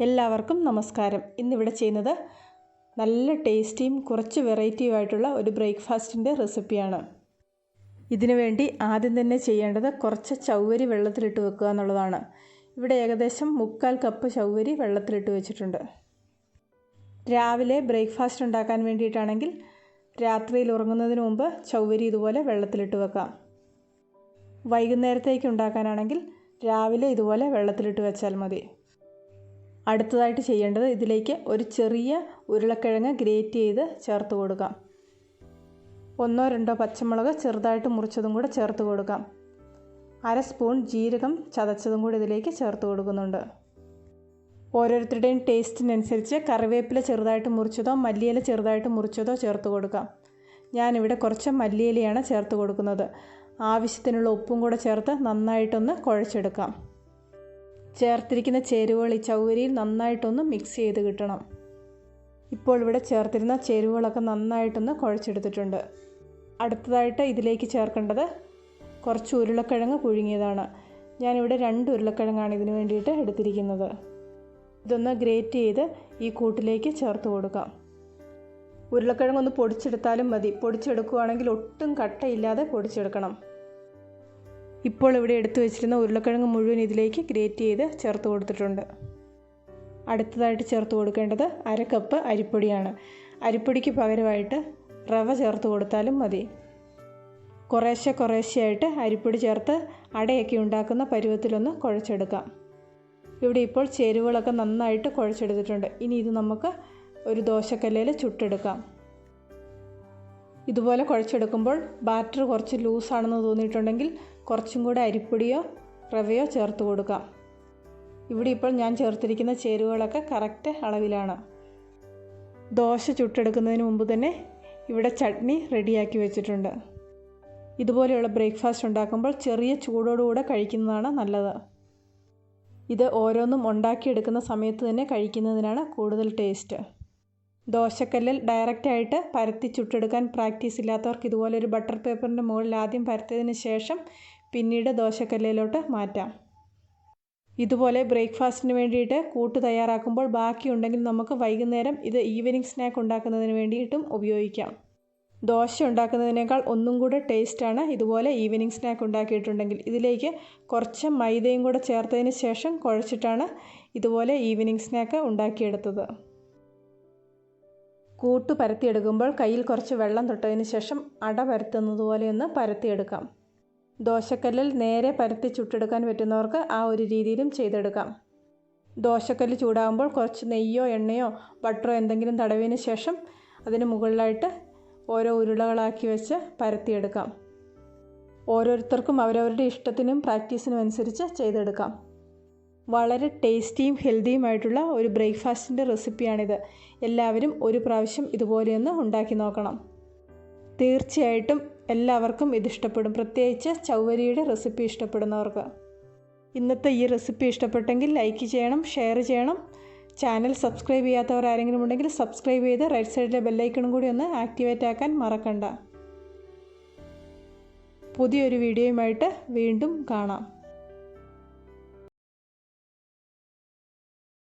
എല്ലാവർക്കും നമസ്കാരം. ഇന്നിവിടെ ചെയ്യുന്നത് നല്ല ടേസ്റ്റിയും കുറച്ച് വെറൈറ്റിയുമായിട്ടുള്ള ഒരു ബ്രേക്ക്ഫാസ്റ്റിൻ്റെ റെസിപ്പിയാണ്. ഇതിനു വേണ്ടി ആദ്യം തന്നെ ചെയ്യേണ്ടത് കുറച്ച് ചവ്വരി വെള്ളത്തിലിട്ട് വെക്കുക എന്നുള്ളതാണ്. ഇവിടെ ഏകദേശം 3/4 കപ്പ് ചവ്വരി വെള്ളത്തിലിട്ട് വെച്ചിട്ടുണ്ട്. രാവിലെ ബ്രേക്ക്ഫാസ്റ്റ് ഉണ്ടാക്കാൻ വേണ്ടിയിട്ടാണെങ്കിൽ രാത്രിയിൽ ഉറങ്ങുന്നതിന് മുമ്പ് ചവ്വരി ഇതുപോലെ വെള്ളത്തിലിട്ട് വെക്കാം. വൈകുന്നേരത്തേക്ക് ഉണ്ടാക്കാനാണെങ്കിൽ രാവിലെ ഇതുപോലെ വെള്ളത്തിലിട്ട് വെച്ചാൽ മതി. അടുത്തതായിട്ട് ചെയ്യേണ്ടത് ഇതിലേക്ക് ഒരു ചെറിയ ഉരുളക്കിഴങ്ങ് ഗ്രേറ്റ് ചെയ്ത് ചേർത്ത് കൊടുക്കാം. 1-2 പച്ചമുളക് ചെറുതായിട്ട് മുറിച്ചതും കൂടെ ചേർത്ത് കൊടുക്കാം. 1/2 സ്പൂൺ ജീരകം ചതച്ചതും കൂടി ഇതിലേക്ക് ചേർത്ത് കൊടുക്കുന്നുണ്ട്. ഓരോരുത്തരുടെയും ടേസ്റ്റിനനുസരിച്ച് കറിവേപ്പില ചെറുതായിട്ട് മുറിച്ചതോ മല്ലിയില ചെറുതായിട്ട് മുറിച്ചതോ ചേർത്ത് കൊടുക്കാം. ഞാനിവിടെ കുറച്ച് മല്ലിയിലയാണ് ചേർത്ത് കൊടുക്കുന്നത്. ആവശ്യത്തിനുള്ള ഉപ്പും കൂടെ ചേർത്ത് നന്നായിട്ടൊന്ന് കുഴച്ചെടുക്കാം. ചേർത്തിരിക്കുന്ന ചേരുവകൾ ഈ ചവ്വരിയിൽ നന്നായിട്ടൊന്ന് മിക്സ് ചെയ്ത് കിട്ടണം. ഇപ്പോൾ ഇവിടെ ചേർത്തിരുന്ന ചേരുവകളൊക്കെ നന്നായിട്ടൊന്ന് കുഴച്ചെടുത്തിട്ടുണ്ട്. അടുത്തതായിട്ട് ഇതിലേക്ക് ചേർക്കേണ്ടത് കുറച്ച് ഉരുളക്കിഴങ്ങ് പുഴുങ്ങിയതാണ്. ഞാനിവിടെ 2 ഉരുളക്കിഴങ്ങാണ് ഇതിന് വേണ്ടിയിട്ട് എടുത്തിരിക്കുന്നത്. ഇതൊന്ന് ഗ്രേറ്റ് ചെയ്ത് ഈ കൂട്ടിലേക്ക് ചേർത്ത് കൊടുക്കാം. ഉരുളക്കിഴങ്ങ് ഒന്ന് പൊടിച്ചെടുത്താലും മതി. പൊടിച്ചെടുക്കുകയാണെങ്കിൽ ഒട്ടും കട്ടയില്ലാതെ പൊടിച്ചെടുക്കണം. ഇപ്പോൾ ഇവിടെ എടുത്തു വെച്ചിരുന്ന ഉരുളക്കിഴങ്ങ് മുഴുവൻ ഇതിലേക്ക് ഗ്രേറ്റ് ചെയ്ത് ചേർത്ത് കൊടുത്തിട്ടുണ്ട്. അടുത്തതായിട്ട് ചേർത്ത് കൊടുക്കേണ്ടത് 1/2 കപ്പ് അരിപ്പൊടിയാണ്. അരിപ്പൊടിക്ക് പകരമായിട്ട് റവ ചേർത്ത് കൊടുത്താലും മതി. കുറേശ്ശെയായിട്ട് അരിപ്പൊടി ചേർത്ത് അടയൊക്കെ ഉണ്ടാക്കുന്ന പരുവത്തിലൊന്ന് കുഴച്ചെടുക്കാം. ഇവിടെ ഇപ്പോൾ ചേരുവകളൊക്കെ നന്നായിട്ട് കുഴച്ചെടുത്തിട്ടുണ്ട്. ഇനി ഇത് നമുക്ക് ഒരു ദോശക്കല്ലിൽ ചുട്ടെടുക്കാം. ഇതുപോലെ കുഴച്ചെടുക്കുമ്പോൾ ബാറ്റർ കുറച്ച് ലൂസാണെന്ന് തോന്നിയിട്ടുണ്ടെങ്കിൽ കുറച്ചും കൂടെ അരിപ്പൊടിയോ റവയോ ചേർത്ത് കൊടുക്കാം. ഇവിടെ ഇപ്പോൾ ഞാൻ ചേർത്തിരിക്കുന്ന ചേരുവകളൊക്കെ കറക്റ്റ് അളവിലാണ്. ദോശ ചുട്ടെടുക്കുന്നതിന് മുമ്പ് തന്നെ ഇവിടെ ചട്നി റെഡിയാക്കി വെച്ചിട്ടുണ്ട്. ഇതുപോലെയുള്ള ബ്രേക്ക്ഫാസ്റ്റ് ഉണ്ടാക്കുമ്പോൾ ചെറിയ ചൂടോടുകൂടെ കഴിക്കുന്നതാണ് നല്ലത്. ഇത് ഓരോന്നും ഉണ്ടാക്കിയെടുക്കുന്ന സമയത്ത് തന്നെ കഴിക്കുന്നതിനാണ് കൂടുതൽ ടേസ്റ്റ്. ദോശക്കല്ലിൽ ഡയറക്റ്റായിട്ട് പരത്തി ചുട്ടെടുക്കാൻ പ്രാക്ടീസ് ഇല്ലാത്തവർക്ക് ഇതുപോലെ ഒരു ബട്ടർ പേപ്പറിൻ്റെ മുകളിൽ ആദ്യം പരത്തിയതിന് ശേഷം പിന്നീട് ദോശക്കല്ലിലോട്ട് മാറ്റാം. ഇതുപോലെ ബ്രേക്ക്ഫാസ്റ്റിന് വേണ്ടിയിട്ട് കൂട്ട് തയ്യാറാക്കുമ്പോൾ ബാക്കിയുണ്ടെങ്കിൽ നമുക്ക് വൈകുന്നേരം ഇത് ഈവനിങ് സ്നാക്ക് ഉണ്ടാക്കുന്നതിന് വേണ്ടിയിട്ടും ഉപയോഗിക്കാം. ദോശ ഉണ്ടാക്കുന്നതിനേക്കാൾ ഒന്നും കൂടെ ടേസ്റ്റാണ് ഇതുപോലെ ഈവനിങ് സ്നാക്ക് ഉണ്ടാക്കിയിട്ടുണ്ടെങ്കിൽ. ഇതിലേക്ക് കുറച്ച് മൈദയും കൂടെ ചേർത്തതിന് ശേഷം കുഴച്ചിട്ടാണ് ഇതുപോലെ ഈവനിങ് സ്നാക്ക് ഉണ്ടാക്കിയെടുത്തത്. കൂട്ട് പരത്തിയെടുക്കുമ്പോൾ കയ്യിൽ കുറച്ച് വെള്ളം തൊട്ടതിന് ശേഷം അട പരത്തുന്നത് പോലെ ഒന്ന് പരത്തിയെടുക്കാം. ദോശക്കല്ലിൽ നേരെ പരത്തി ചുട്ടെടുക്കാൻ പറ്റുന്നവർക്ക് ആ ഒരു രീതിയിലും ചെയ്തെടുക്കാം. ദോശക്കല്ല് ചൂടാകുമ്പോൾ കുറച്ച് നെയ്യോ എണ്ണയോ ബട്ടറോ എന്തെങ്കിലും തടവിന് ശേഷം അതിന് മുകളിലായിട്ട് ഓരോ ഉരുളകളാക്കി വെച്ച് പരത്തിയെടുക്കാം. ഓരോരുത്തർക്കും അവരവരുടെ ഇഷ്ടത്തിനും പ്രാക്ടീസിനും അനുസരിച്ച് ചെയ്തെടുക്കാം. വളരെ ടേസ്റ്റിയും ഹെൽത്തിയുമായിട്ടുള്ള ഒരു ബ്രേക്ക്ഫാസ്റ്റിൻ്റെ റെസിപ്പിയാണിത്. എല്ലാവരും ഒരു പ്രാവശ്യം ഇതുപോലെയൊന്ന് ഉണ്ടാക്കി നോക്കണം. തീർച്ചയായിട്ടും എല്ലാവർക്കും ഇതിഷ്ടപ്പെടും, പ്രത്യേകിച്ച് ചവ്വരിയുടെ റെസിപ്പി ഇഷ്ടപ്പെടുന്നവർക്ക്. ഇന്നത്തെ ഈ റെസിപ്പി ഇഷ്ടപ്പെട്ടെങ്കിൽ ലൈക്ക് ചെയ്യണം, ഷെയർ ചെയ്യണം. ചാനൽ സബ്സ്ക്രൈബ് ചെയ്യാത്തവർ ആരെങ്കിലും ഉണ്ടെങ്കിൽ സബ്സ്ക്രൈബ് ചെയ്ത് റൈറ്റ് സൈഡിലെ ബെല്ലൈക്കണും കൂടി ഒന്ന് ആക്ടിവേറ്റ് ആക്കാൻ മറക്കണ്ട. പുതിയൊരു വീഡിയോയുമായിട്ട് വീണ്ടും കാണാം.